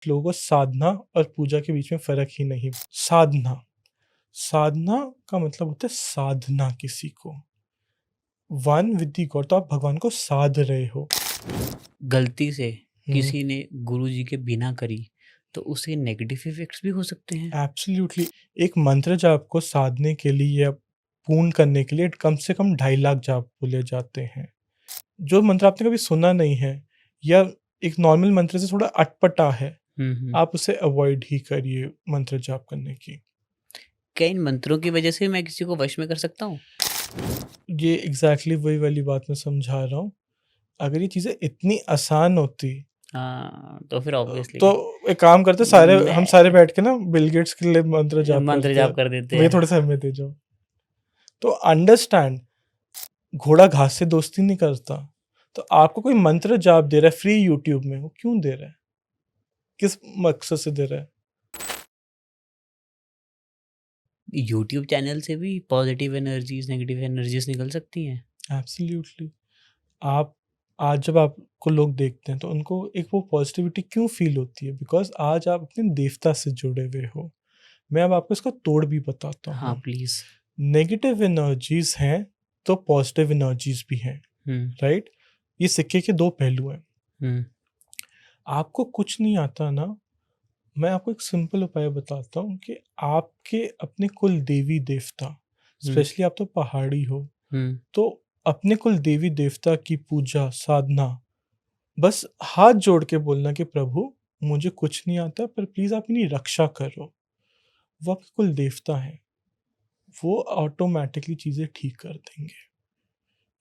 लोगों को साधना और पूजा के बीच में फ़र्क ही नहीं। साधना, साधना का मतलब होता है साधना किसी को। वन विद द गॉड, तो आप भगवान को साध रहे हो। गलती से हुँ, किसी ने गुरुजी के बिना करी तो उसके नेगेटिव इफ़ेक्ट्स भी हो सकते हैं? एब्सोल्यूटली। एक मंत्र जाप को साधने के लिए या पूर्ण करने के लिए कम से कम 2.5 लाख जाप बोले जाते हैं। जो मंत्र आपने कभी सुना नहीं है या एक नॉर्मल मंत्र से थोड़ा अटपटा है, हुँ, हुँ। आप उसे अवॉइड ही करिए मंत्र जाप करने की। क्या इन मंत्रों की वजह से मैं किसी को वश में कर सकता हूँ? ये एग्ज़ैक्टली वही वाली बात मैं समझा रहा हूँ। अगर ये चीज़ें इतनी आसान होती हाँ, तो फिर ऑब्वियसली तो एक काम करते सारे, हम सारे मैं बैठ के ना बिल गेट्स के लिए मंत्र जाप मंत्र करते जाप हैं। कर देते भैया हैं। थोड़ा सा हमें दे जाओ। तो अंडरस्टैंड, घोड़ा घास से दोस्ती नहीं करता। तो आपको कोई मंत्र जाप दे रहा है फ्री यूट्यूब में, वो क्यों दे रहा है? किस मकसद से दे रहा है? यूट्यूब चैनल से भी पॉजिटिव एनर्जीज़, नेगेटिव एनर्जीज़ निकल सकती हैं। एब्सोल्युटली। आप आज जब आपको लोग देखते हैं तो उनको एक वो पॉजिटिविटी क्यों फ़ील होती है? बिकॉज़ आज आप अपने देवता से जुड़े हुए हो। मैं अब आपको इसका तोड़ भी बताता हाँ, हूँ। प्लीज़। नेगेटिव एनर्जीज़ हैं, तो पॉजिटिव एनर्जीज़ भी हैं, हुँ, राइट? ये सिक्के के 2 पहलू हैं। हुँ, आपको कुछ नहीं आता ना, मैं आपको एक सिंपल उपाय बताता हूँ कि आपके अपने कुल देवी-देवता, हुँ, स्पेशली आप तो पहाड़ी हो, हुँ। तो अपने कुल देवी-देवता की पूजा, साधना, बस हाथ जोड़ के बोलना कि प्रभु मुझे कुछ नहीं आता पर प्लीज़ आप मेरी रक्षा करो। वो आपके कुल देवता हैं, वो ऑटोमैटिकली चीज़ें ठीक कर देंगे।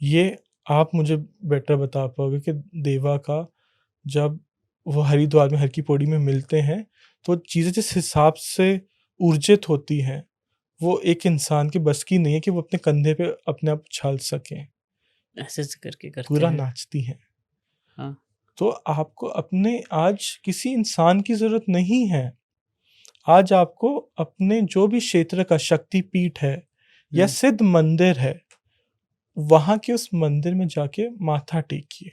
ये आप मुझे बेटर बता पाओगे कि देवा का जब वो हरिद्वार में हर की पौड़ी में मिलते हैं, तो चीज़ें जिस हिसाब से ऊर्जित होती हैं, वो एक इंसान के बस की नहीं है कि वो अपने कंधे पे अपने आप उछाल सकें, ऐसे-ऐसे करके करते पूरा हैं। नाचती हैं। हाँ। तो आपको अपने आज किसी इंसान की ज़रूरत नहीं है। आज आपको अपने जो भी क्षेत्र का शक्तिपीठ है या हुँ, सिद्ध मंदिर है, वहाँ के उस मंदिर में जाके माथा टेकिए।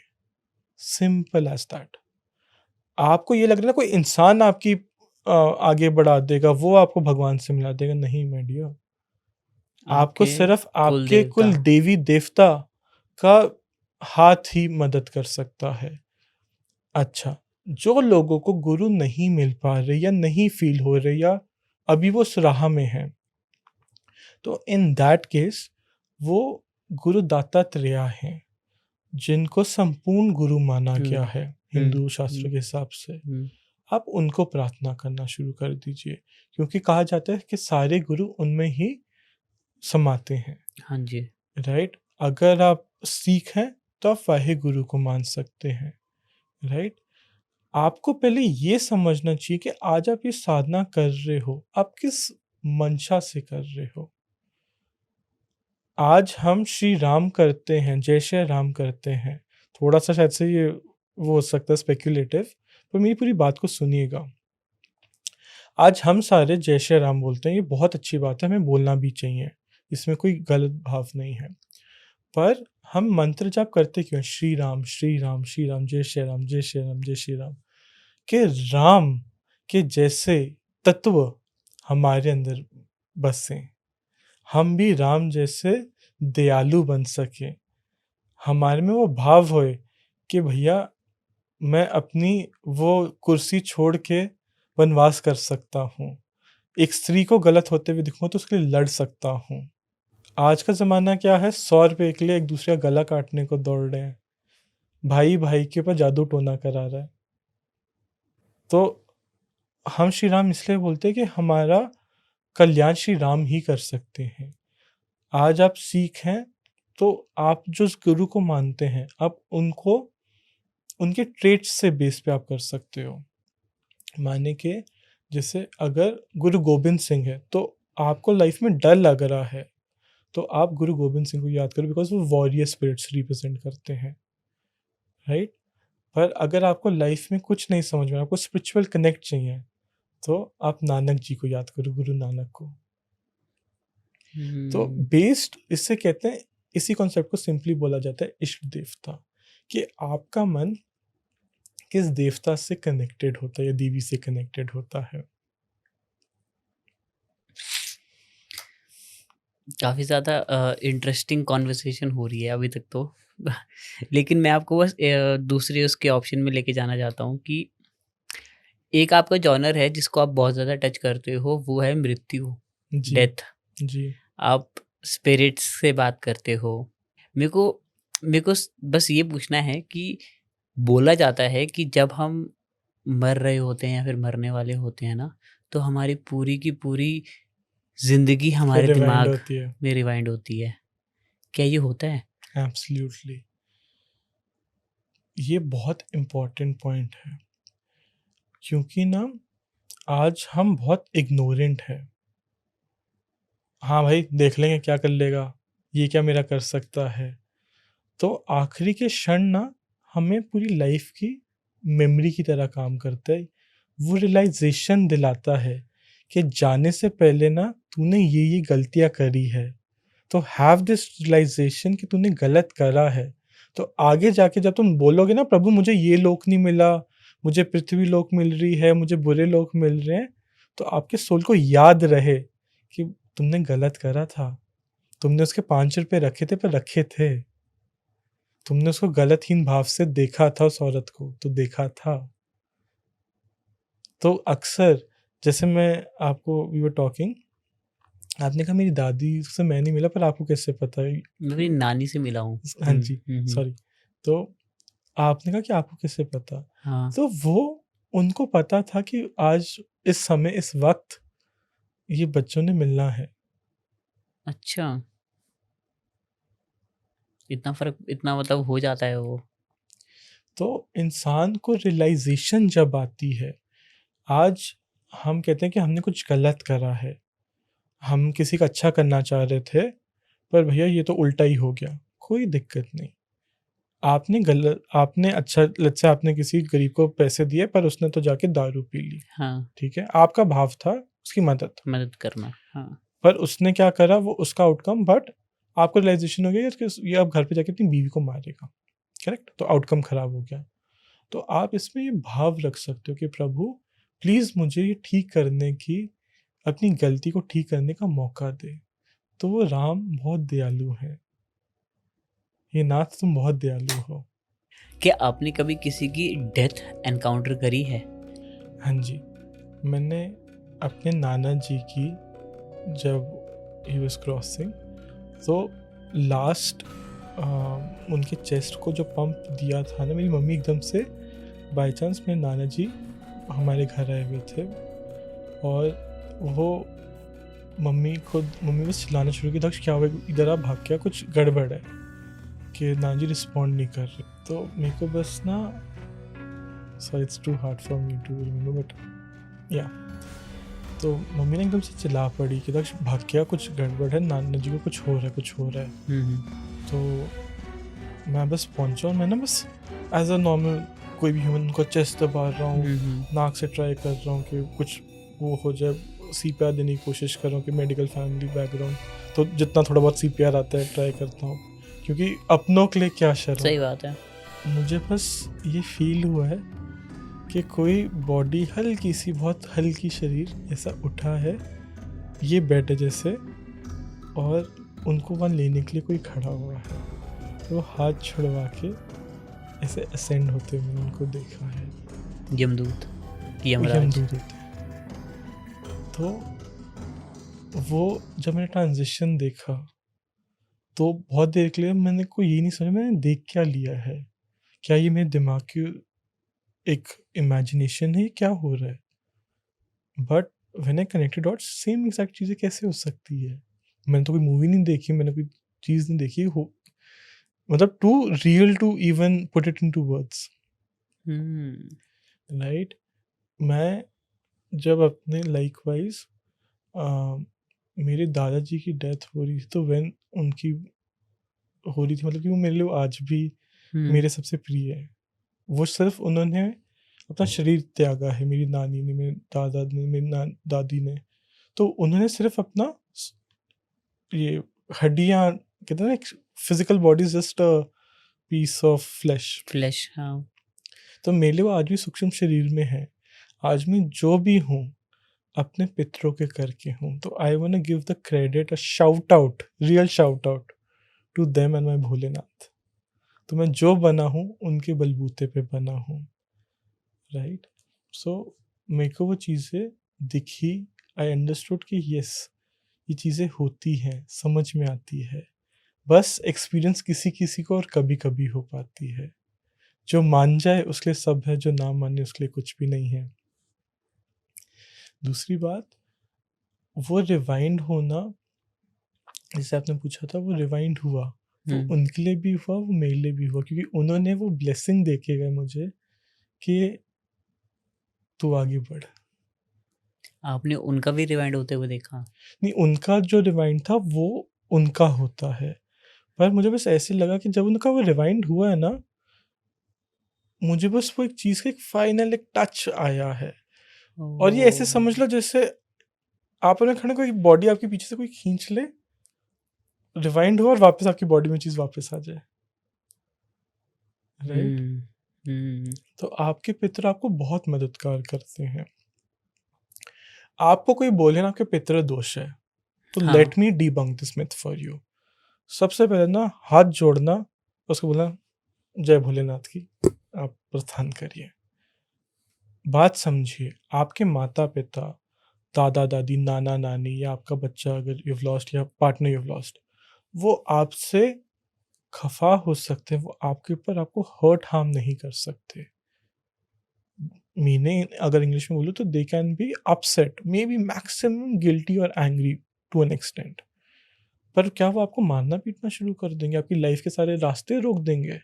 Simple as that. आपको ये लग रहा है ना कोई इंसान आपकी आगे बढ़ा देगा, वो आपको भगवान से मिला देगा, नहीं माय डियर। आपको आपके सिर्फ़ कुल आपके देवता। कुल देवी-देवता का हाथ ही मदद कर सकता है। अच्छा, जो लोगों को गुरु नहीं मिल पा रहे या नहीं फ़ील हो रहे या अभी वो उस राह में हैं, तो इन दैट केस वो गुरु दत्तात्रेय हैं, जिनको संपूर्ण गुरु माना हुँ, गया है हुँ, हिंदू शास्त्र हुँ, के हिसाब से। हुँ। आप उनको प्रार्थना करना शुरू कर दीजिए, क्योंकि कहा जाता है कि सारे गुरु उनमें ही समाते हैं, हाँ जी। राइट? अगर आप सिख हैं, तो आप वाहे गुरु को मान सकते हैं, राइट? आपको पहले ये समझना चाहिए कि आज आप ये साधना कर रहे हो, आप किस मंशा से कर रहे हो? आज हम श्री राम करते हैं, जय श्री राम करते हैं। थोड़ा-सा शायद से ये वो हो सकता है स्पेक्युलेटिव, पर मेरी पूरी बात को सुनिएगा। आज हम सारे जय श्री राम बोलते हैं, ये बहुत अच्छी बात है, हमें बोलना भी चाहिए। इसमें कोई गलत भाव नहीं है। पर हम मंत्र जाप करते क्यों हैं? श्री राम, श्री राम, श्री राम, जय श्री राम, जय श्री राम, जय श्री राम। कि राम के जैसे तत्व हमारे अंदर बसें। हम भी राम जैसे दयालु बन सकें। हमारे में वो भाव होए कि भैया मैं अपनी वो कुर्सी छोड़ के वनवास कर सकता हूँ। एक स्त्री को गलत होते हुए दिखूँ तो उसके लिए लड़ सकता हूँ। आज का ज़माना क्या है, 100 रुपए के लिए एक दूसरे का गला काटने को दौड़ रहे हैं। भाई भाई के ऊपर जादू टोना करा रहा है। तो हम श्री राम इसलिए बोलते हैं कि हमारा कल्याण श्री राम ही कर सकते हैं। आज आप सिख हैं, तो आप जो उस गुरु को मानते हैं, आप उनको उनके ट्रेट्स से बेस पे आप कर सकते हो। माने कि जैसे अगर गुरु गोबिंद सिंह है, तो आपको लाइफ में डर लग रहा है, तो आप गुरु गोबिंद सिंह को याद करो बिकॉज़ वो वॉरियर स्पिरिट्स रिप्रेज़ेंट करते हैं, राइट? पर अगर आपको लाइफ में कुछ नहीं समझ में, आपको स्पिरिचुअल कनेक्ट चाहिए, तो आप नानक जी को याद करो, गुरु नानक को। तो हुँ, बेस्ड इससे कहते हैं, इसी कॉन्सेप्ट को सिंपली बोला जाता है इष्ट देवता, कि आपका मन किस देवता से कनेक्टेड होता है या देवी से कनेक्टेड होता है? काफ़ी ज़्यादा इंटरेस्टिंग कॉन्वर्सेशन हो रही है अभी तक तो। लेकिन मैं आपको बस दूसरे उसके ऑप्शन में लेके जाना चाहता हूँ कि एक आपका जॉनर है जिसको आप बहुत ज़्यादा टच करते हो, वो है मृत्यु, जी, डेथ। जी, आप स्पिरिट्स से बात करते हो। मेरे को मेरे को बस ये पूछना है कि बोला जाता है कि जब हम मर रहे होते हैं या फिर मरने वाले होते हैं ना, तो हमारी पूरी की पूरी ज़िंदगी फिर हमारे रिवाइंड दिमाग होती है। में रिवाइंड होती है। क्या ये होता है? एब्सोल्युटली। ये बहुत इम्पोर्टेंट पॉइंट है, क्योंकि ना आज हम बहुत इग्नोरेंट हैं। हाँ भाई, देख लेंगे क्या कर लेगा, ये क्या मेरा कर सकता है। तो आखिरी के क्षण ना हमें पूरी लाइफ की मेमोरी की तरह काम करता है। वो रियलाइजेशन दिलाता है कि जाने से पहले ना तूने ये गलतियाँ करी है। तो हैव दिस रियलाइजेशन कि तूने गलत करा है। तो आगे जाके जब तुम बोलोगे ना, प्रभु मुझे ये लोक नहीं मिला, मुझे पृथ्वी लोक मिल रही है, मुझे बुरे लोक मिल रहे हैं, तो आपके सोल को याद रहे कि तुमने गलत करा था। तुमने उसके 5 रुपए रखे थे, पर रखे थे। तुमने उसको गलतहीन भाव से देखा था, उस औरत को तो देखा था। तो अक्सर जैसे मैं आपको वी वर टॉकिंग, आपने कहा मेरी दादी से मैं नहीं मिला, पर आपको कैसे पता है? मैं अपनी नानी से मिला हूँ। हाँ जी, सॉरी। तो आपने कहा कि आपको कैसे पता? हाँ। तो वो उनको पता था कि आज इस समय इस वक़्त ये बच्चों ने मिलना है। अच्छा, इतना फ़र्क, इतना मतलब हो जाता है वो। तो इंसान को रियलाइज़ेशन जब आती है, आज हम कहते हैं कि हमने कुछ गलत करा है। हम किसी का अच्छा करना चाह रहे थे, पर भैया ये तो उल्टा ही हो गया। कोई दिक्कत नहीं। आपने अच्छा, लेट्स से आपने किसी गरीब को पैसे दिए, पर उसने तो जाके दारू पी ली, हाँ, ठीक है? आपका भाव था उसकी मदद, मदद करना। हाँ। पर उसने क्या करा वो उसका आउटकम, बट आपको रियलाइज़ेशन हो गया कि ये अब घर पे जाके अपनी बीवी को मारेगा, करेक्ट? तो आउटकम खराब हो गया। तो आप इसमें ये भाव रख सकते हो कि प्रभु प्लीज़ मुझे ये ठीक करने की, अपनी गलती को ठीक करने का मौका दे। तो वो राम बहुत दयालु हैं। हे नाथ तुम बहुत दयालु हो। क्या आपने कभी किसी की डेथ एनकाउंटर करी है? हाँ जी, मैंने अपने नाना जी की, जब ही वाज़ क्रॉसिंग, तो लास्ट उनके चेस्ट को जो पंप दिया था ना, मेरी मम्मी एकदम से बाय चांस, मेरे नाना जी हमारे घर आए हुए थे, और वो मम्मी बस चिल्लाना शुरू की, दक्ष क्या हुआ, इधर आ, भाग गया, कुछ गड़बड़ है, कि नाना जी रिस्पॉन्ड नहीं कर रहे। तो मेरे को बस ना, so it's too hard for me to remember, but yeah, तो मम्मी ने एकदम से चिल्ला पड़ी कि दक्ष भाग गया, कुछ गड़बड़ है, नाना जी को कुछ हो रहा है, कुछ हो रहा है। तो मैं बस पहुंचा, और मैं ना बस एज अ नॉर्मल कोई भी ह्यूमन उनको चेस्ट दबा रहा हूँ, नाक से ट्राई कर रहा हूँ कि कुछ वो हो जाए, CPR देने की कोशिश कर रहा हूँ कि मेडिकल फैमिली बैकग्राउंड, तो जितना थोड़ा बहुत CPR आता है ट्राई करता हूँ, क्योंकि अपनों के लिए क्या शर्म। सही बात है। मुझे बस ये फील हुआ है कि कोई बॉडी हल्की सी, बहुत हल्की शरीर ऐसा उठा है, ये बेड जैसे, और उनको वहाँ लेने के लिए कोई खड़ा हुआ है। तो हाथ छुड़वा के ऐसे असेंड होते हुए उनको देखा है। यमदूत, वो यमराज। यमदूत होते हैं। तो वो जब मैंने ट्रांजिशन देखा, तो बहुत देर के लिए मैंने को यही नहीं समझा मैंने देख क्या लिया है। क्या ये मेरे दिमाग की एक इमेजिनेशन है, क्या हो रहा है? But when I connected dots, same exact चीज़ें कैसे हो सकती है? मैंने तो कोई मूवी नहीं देखी, मैंने कोई चीज़ नहीं देखी हो, मतलब too real to even put it into words, hmm. Right? मैं जब अपने लाइकवाइज मेरे दादाजी की डेथ हो रही थी, तो व्हेन उनकी हो रही थी, मतलब कि वो मेरे लिए आज भी मेरे सबसे प्रिय है। वो सिर्फ उन्होंने अपना शरीर त्यागा है, मेरी नानी ने, मेरे दादा ने, मेरी दादी ने, तो उन्होंने सिर्फ अपना ये हड्डियाँ, कहते हैं ना, physical body is just a piece of flesh. Flash, हाँ। तो मेरे लिए वो आज भी सूक्ष्म शरीर में है। आज मैं जो भी हूँ अपने पितरों के करके हूँ। तो I want to give the credit, a shout out, real shout out to them and my Bholenath. तो मैं जो बना हूँ उनके बलबूते पे बना हूँ, राइट। सो मेरे को वो चीज़ें दिखी, आई अंडरस्टूड कि यस, ये चीज़ें होती हैं, समझ में आती है। बस एक्सपीरियंस किसी किसी को और कभी कभी हो पाती है। जो मान जाए उसके लिए सब है, जो ना माने उसके लिए कुछ भी नहीं है। दूसरी बात, वो रिवाइंड होना, जैसे आपने पूछा था, वो रिवाइंड हुआ, वो हम्म। उनके लिए भी हुआ, वो मेरे लिए भी हुआ, क्योंकि उन्होंने वो ब्लेसिंग दे के गए मुझे कि तू आगे बढ़। आपने उनका भी रिवाइंड होते हुए देखा? नहीं, उनका जो रिवाइंड था वो उनका होता है, पर मुझे बस ऐसे लगा कि जब उनका वो रिवाइंड हुआ है ना, मुझे बस वो एक चीज़ का एक फाइनल एक टच आया है। और ये ऐसे ओह! समझ लो जैसे आप अपने खड़े कोई बॉडी आपके पीछे से कोई खींच ले, रिवाइंड हो और वापस आपकी बॉडी में चीज़ वापस आ जाए, राइट। हुँ, हुँ। तो आपके पितर आपको बहुत मददगार करते हैं। आपको कोई बोले ना आपके पितृ दोष है, तो हाँ, let me debunk this myth for you. सबसे पहले ना हाथ जोड़ना, उसको बोलना जय भोलेनाथ की, आप प्रस्थान करिए। बात समझिए, आपके माता पिता, दादा दादी, नाना नानी, या आपका बच्चा अगर यू लॉस्ट, या पार्टनर यू लॉस्ट, वो आपसे खफा हो सकते हैं, वो आपके ऊपर आपको हर्ट हार्म नहीं कर सकते। मीनिंग अगर इंग्लिश में बोलूँ तो they can be upset, may be maximum guilty और एंग्री टू एन एक्सटेंट, पर क्या वो आपको मारना पीटना शुरू कर देंगे, आपकी लाइफ के सारे रास्ते रोक देंगे?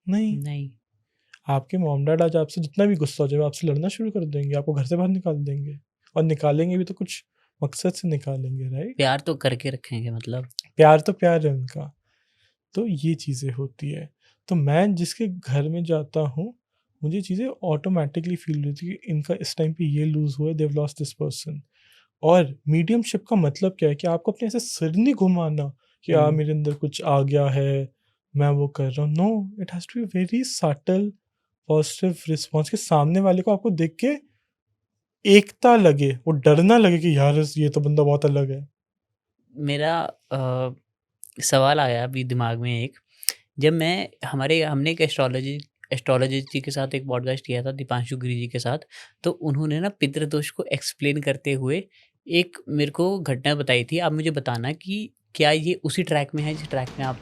नहीं। नहीं, आपके मॉम डैड आज आपसे जितना भी गुस्सा हो जाए, वो आपसे लड़ना शुरू कर देंगे, आपको घर से बाहर निकाल देंगे, और निकालेंगे भी तो कुछ मकसद से निकालेंगे, राइट। प्यार तो करके रखेंगे मतलब। प्यार तो प्यार है उनका। तो ये चीज़ें होती है। तो मैं जिसके घर में जाता हूँ, मुझे चीज़ें ऑटोमेटिकली फील होती है कि इनका इस टाइम पे ये लूज़ हुआ है, they have lost this person. और मीडियमशिप का मतलब क्या है कि आपको अपने ऐसे सिर नहीं घुमाना कि हुँ, मेरे अंदर कुछ आ गया है, मैं वो कर रहा हूँ। No, it has to be very subtle positive response, कि सामने वाले को आपको देख के एकता लगे, वो डर ना लगे कि यार ये तो बंदा बहुत अलग है। मेरा सवाल आया अभी दिमाग में एक, जब मैं हमने एक एस्ट्रोलॉजी जी के साथ एक पॉडकास्ट किया था दीपांशु गिरी जी के साथ, तो उन्होंने ना पितृदोष को एक्सप्लेन करते हुए एक मेरे को घटना बताई थी। आप मुझे बताना कि क्या ये उसी ट्रैक में है जिस ट्रैक में आप